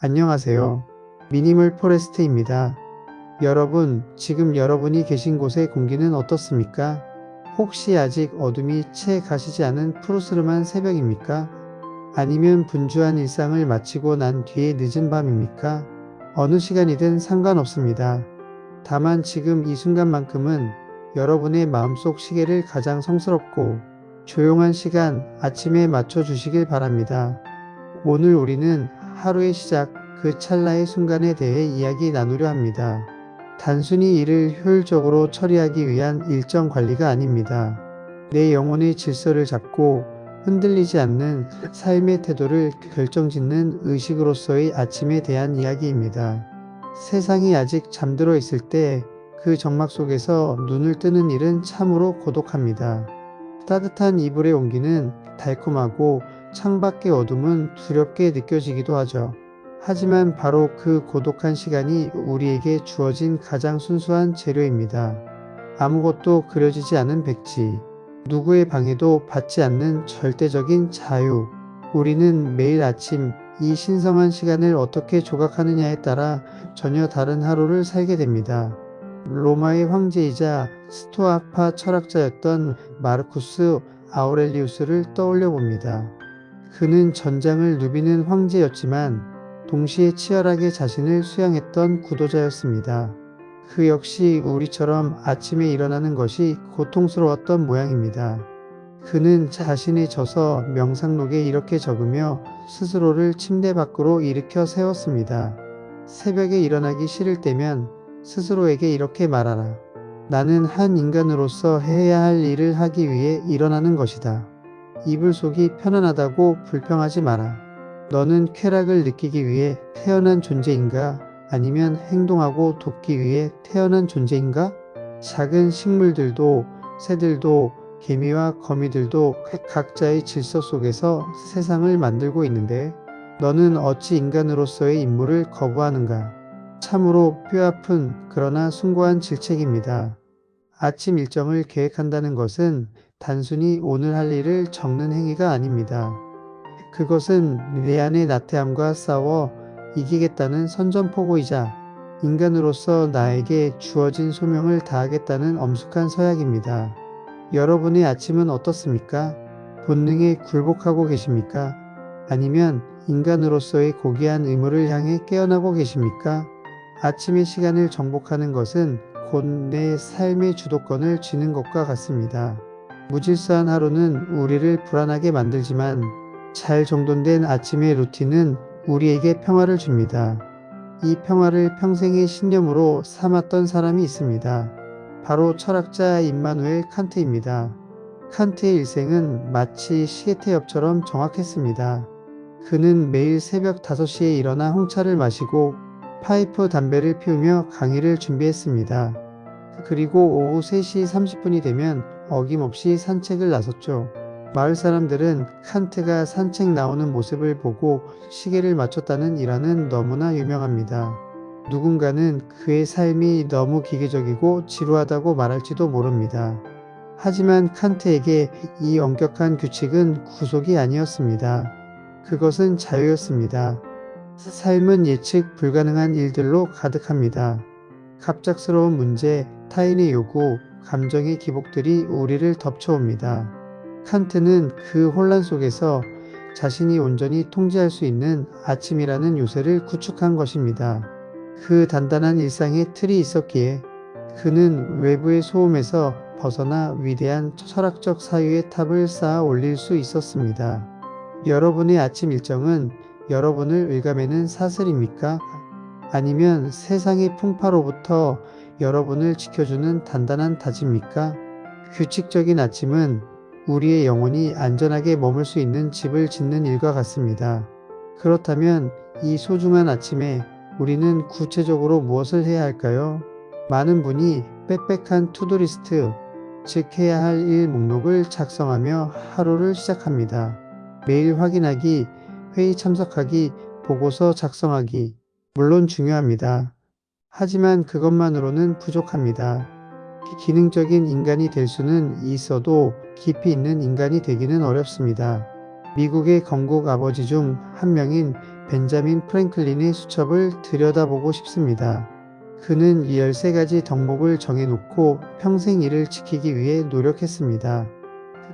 안녕하세요. 미니멀 포레스트입니다. 여러분, 지금 여러분이 계신 곳의 공기는 어떻습니까? 혹시 아직 어둠이 채 가시지 않은 푸르스름한 새벽입니까? 아니면 분주한 일상을 마치고 난 뒤에 늦은 밤입니까? 어느 시간이든 상관없습니다. 다만 지금 이 순간만큼은 여러분의 마음속 시계를 가장 성스럽고 조용한 시간, 아침에 맞춰 주시길 바랍니다. 오늘 우리는 하루의 시작, 그 찰나의 순간에 대해 이야기 나누려 합니다. 단순히 일을 효율적으로 처리하기 위한 일정 관리가 아닙니다. 내 영혼의 질서를 잡고 흔들리지 않는 삶의 태도를 결정짓는 의식으로서의 아침에 대한 이야기입니다. 세상이 아직 잠들어 있을 때 그 정막 속에서 눈을 뜨는 일은 참으로 고독합니다. 따뜻한 이불의 온기는 달콤하고 창밖의 어둠은 두렵게 느껴지기도 하죠. 하지만 바로 그 고독한 시간이 우리에게 주어진 가장 순수한 재료입니다. 아무것도 그려지지 않은 백지, 누구의 방해도 받지 않는 절대적인 자유. 우리는 매일 아침 이 신성한 시간을 어떻게 조각하느냐에 따라 전혀 다른 하루를 살게 됩니다. 로마의 황제이자 스토아파 철학자였던 마르쿠스 아우렐리우스를 떠올려 봅니다. 그는 전장을 누비는 황제였지만 동시에 치열하게 자신을 수양했던 구도자였습니다. 그 역시 우리처럼 아침에 일어나는 것이 고통스러웠던 모양입니다. 그는 자신의 저서 명상록에 이렇게 적으며 스스로를 침대 밖으로 일으켜 세웠습니다. 새벽에 일어나기 싫을 때면 스스로에게 이렇게 말하라. 나는 한 인간으로서 해야 할 일을 하기 위해 일어나는 것이다. 이불 속이 편안하다고 불평하지 마라. 너는 쾌락을 느끼기 위해 태어난 존재인가? 아니면 행동하고 돕기 위해 태어난 존재인가? 작은 식물들도 새들도 개미와 거미들도 각자의 질서 속에서 세상을 만들고 있는데 너는 어찌 인간으로서의 임무를 거부하는가? 참으로 뼈아픈 그러나 숭고한 질책입니다. 아침 일정을 계획한다는 것은 단순히 오늘 할 일을 적는 행위가 아닙니다. 그것은 내 안의 나태함과 싸워 이기겠다는 선전포고이자 인간으로서 나에게 주어진 소명을 다하겠다는 엄숙한 서약입니다. 여러분의 아침은 어떻습니까? 본능에 굴복하고 계십니까? 아니면 인간으로서의 고귀한 의무를 향해 깨어나고 계십니까? 아침의 시간을 정복하는 것은 곧 내 삶의 주도권을 쥐는 것과 같습니다. 무질서한 하루는 우리를 불안하게 만들지만 잘 정돈된 아침의 루틴은 우리에게 평화를 줍니다. 이 평화를 평생의 신념으로 삼았던 사람이 있습니다. 바로 철학자 임마누엘 칸트입니다. 칸트의 일생은 마치 시계태엽처럼 정확했습니다. 그는 매일 새벽 5시에 일어나 홍차를 마시고 파이프 담배를 피우며 강의를 준비했습니다. 그리고 오후 3시 30분이 되면 어김없이 산책을 나섰죠. 마을 사람들은 칸트가 산책 나오는 모습을 보고 시계를 맞췄다는 일화는 너무나 유명합니다. 누군가는 그의 삶이 너무 기계적이고 지루하다고 말할지도 모릅니다. 하지만 칸트에게 이 엄격한 규칙은 구속이 아니었습니다. 그것은 자유였습니다. 삶은 예측 불가능한 일들로 가득합니다. 갑작스러운 문제, 타인의 요구, 감정의 기복들이 우리를 덮쳐옵니다. 칸트는 그 혼란 속에서 자신이 온전히 통제할 수 있는 아침이라는 요새를 구축한 것입니다. 그 단단한 일상의 틀이 있었기에 그는 외부의 소음에서 벗어나 위대한 철학적 사유의 탑을 쌓아 올릴 수 있었습니다. 여러분의 아침 일정은 여러분을 일감매는 사슬입니까? 아니면 세상의 풍파로부터 여러분을 지켜주는 단단한 다짐입니까? 규칙적인 아침은 우리의 영혼이 안전하게 머물 수 있는 집을 짓는 일과 같습니다. 그렇다면 이 소중한 아침에 우리는 구체적으로 무엇을 해야 할까요? 많은 분이 빽빽한 투두리스트, 즉 해야 할 일 목록을 작성하며 하루를 시작합니다. 매일 확인하기, 회의 참석하기, 보고서 작성하기. 물론 중요합니다. 하지만 그것만으로는 부족합니다. 기능적인 인간이 될 수는 있어도 깊이 있는 인간이 되기는 어렵습니다. 미국의 건국 아버지 중 한 명인 벤자민 프랭클린의 수첩을 들여다보고 싶습니다. 그는 이 13가지 덕목을 정해놓고 평생 이를 지키기 위해 노력했습니다.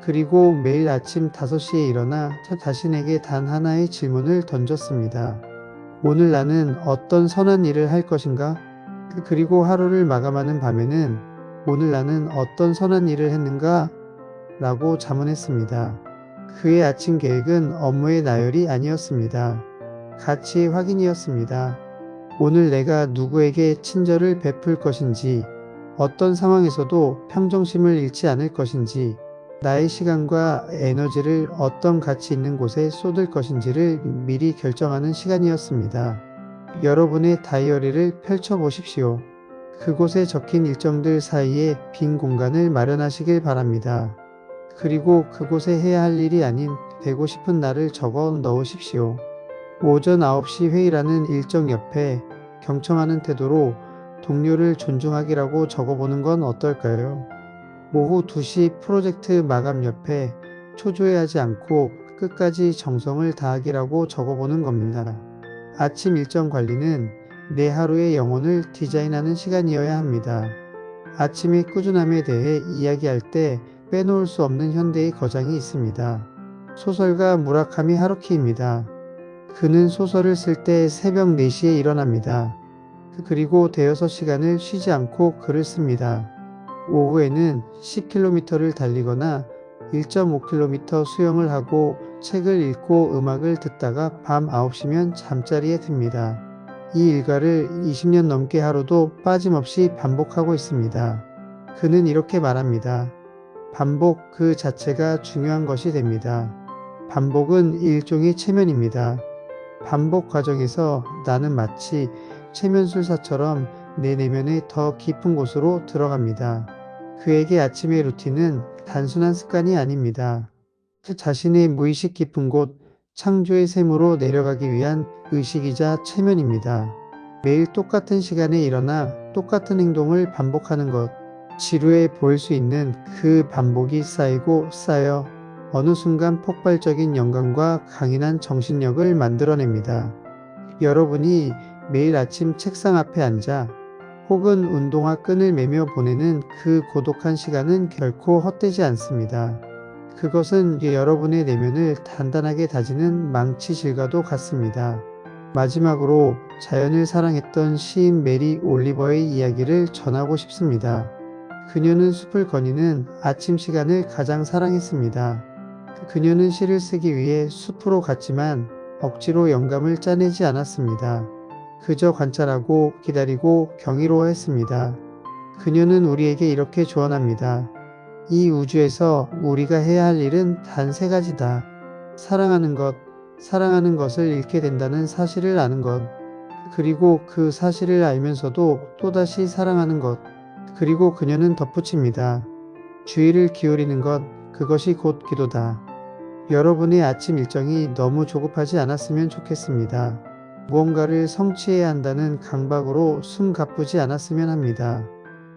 그리고 매일 아침 5시에 일어나 자신에게 단 하나의 질문을 던졌습니다. 오늘 나는 어떤 선한 일을 할 것인가? 그리고 하루를 마감하는 밤에는 오늘 나는 어떤 선한 일을 했는가? 라고 자문했습니다. 그의 아침 계획은 업무의 나열이 아니었습니다. 가치의 확인이었습니다. 오늘 내가 누구에게 친절을 베풀 것인지, 어떤 상황에서도 평정심을 잃지 않을 것인지, 나의 시간과 에너지를 어떤 가치 있는 곳에 쏟을 것인지를 미리 결정하는 시간이었습니다. 여러분의 다이어리를 펼쳐보십시오. 그곳에 적힌 일정들 사이에 빈 공간을 마련하시길 바랍니다. 그리고 그곳에 해야 할 일이 아닌 되고 싶은 날을 적어 넣으십시오. 오전 9시 회의라는 일정 옆에 경청하는 태도로 동료를 존중하기라고 적어보는 건 어떨까요? 오후 2시 프로젝트 마감 옆에 초조해하지 않고 끝까지 정성을 다하기라고 적어보는 겁니다. 아침 일정 관리는 내 하루의 영혼을 디자인하는 시간이어야 합니다. 아침의 꾸준함에 대해 이야기할 때 빼놓을 수 없는 현대의 거장이 있습니다. 소설가 무라카미 하루키입니다. 그는 소설을 쓸 때 새벽 4시에 일어납니다. 그리고 대여섯 시간을 쉬지 않고 글을 씁니다. 오후에는 10km를 달리거나 1.5km 수영을 하고 책을 읽고 음악을 듣다가 밤 9시면 잠자리에 듭니다. 이 일과를 20년 넘게 하루도 빠짐없이 반복하고 있습니다. 그는 이렇게 말합니다. 반복 그 자체가 중요한 것이 됩니다. 반복은 일종의 체면입니다. 반복 과정에서 나는 마치 체면술사처럼 내 내면의 더 깊은 곳으로 들어갑니다. 그에게 아침의 루틴은 단순한 습관이 아닙니다. 자신의 무의식 깊은 곳, 창조의 샘으로 내려가기 위한 의식이자 체면입니다. 매일 똑같은 시간에 일어나 똑같은 행동을 반복하는 것, 지루해 보일 수 있는 그 반복이 쌓이고 쌓여 어느 순간 폭발적인 영감과 강인한 정신력을 만들어냅니다. 여러분이 매일 아침 책상 앞에 앉아 혹은 운동화 끈을 매며 보내는 그 고독한 시간은 결코 헛되지 않습니다. 그것은 여러분의 내면을 단단하게 다지는 망치질과도 같습니다. 마지막으로 자연을 사랑했던 시인 메리 올리버의 이야기를 전하고 싶습니다. 그녀는 숲을 거니는 아침 시간을 가장 사랑했습니다. 그녀는 시를 쓰기 위해 숲으로 갔지만 억지로 영감을 짜내지 않았습니다. 그저 관찰하고 기다리고 경이로워했습니다. 그녀는 우리에게 이렇게 조언합니다. 이 우주에서 우리가 해야 할 일은 단 3가지다. 사랑하는 것, 사랑하는 것을 잃게 된다는 사실을 아는 것, 그리고 그 사실을 알면서도 또다시 사랑하는 것, 그리고 그녀는 덧붙입니다. 주의를 기울이는 것, 그것이 곧 기도다. 여러분의 아침 일정이 너무 조급하지 않았으면 좋겠습니다. 무언가를 성취해야 한다는 강박으로 숨 가쁘지 않았으면 합니다.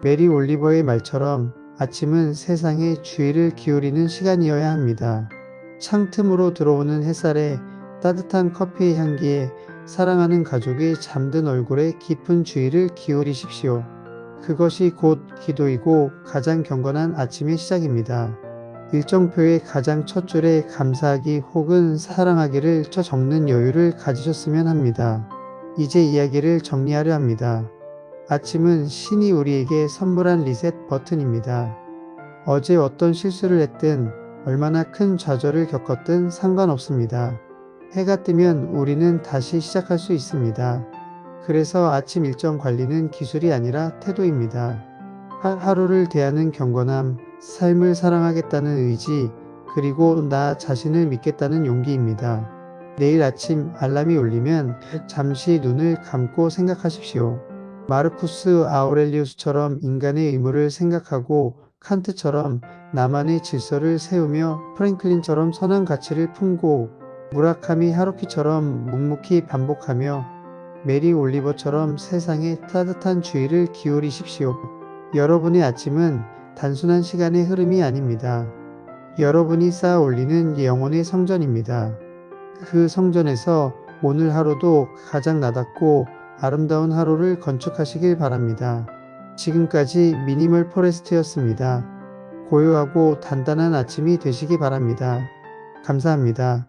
메리 올리버의 말처럼 아침은 세상에 주의를 기울이는 시간이어야 합니다. 창틈으로 들어오는 햇살에 따뜻한 커피의 향기에 사랑하는 가족의 잠든 얼굴에 깊은 주의를 기울이십시오. 그것이 곧 기도이고 가장 경건한 아침의 시작입니다. 일정표의 가장 첫 줄에 감사하기 혹은 사랑하기를 적는 여유를 가지셨으면 합니다. 이제 이야기를 정리하려 합니다. 아침은 신이 우리에게 선물한 리셋 버튼입니다. 어제 어떤 실수를 했든 얼마나 큰 좌절을 겪었든 상관없습니다. 해가 뜨면 우리는 다시 시작할 수 있습니다. 그래서 아침 일정 관리는 기술이 아니라 태도입니다. 하루를 대하는 경건함, 삶을 사랑하겠다는 의지, 그리고 나 자신을 믿겠다는 용기입니다. 내일 아침 알람이 울리면 잠시 눈을 감고 생각하십시오. 마르쿠스 아우렐리우스처럼 인간의 의무를 생각하고 칸트처럼 나만의 질서를 세우며 프랭클린처럼 선한 가치를 품고 무라카미 하루키처럼 묵묵히 반복하며 메리 올리버처럼 세상에 따뜻한 주의를 기울이십시오. 여러분의 아침은 단순한 시간의 흐름이 아닙니다. 여러분이 쌓아 올리는 영혼의 성전입니다. 그 성전에서 오늘 하루도 가장 나답고 아름다운 하루를 건축하시길 바랍니다. 지금까지 미니멀 포레스트였습니다. 고요하고 단단한 아침이 되시기 바랍니다. 감사합니다.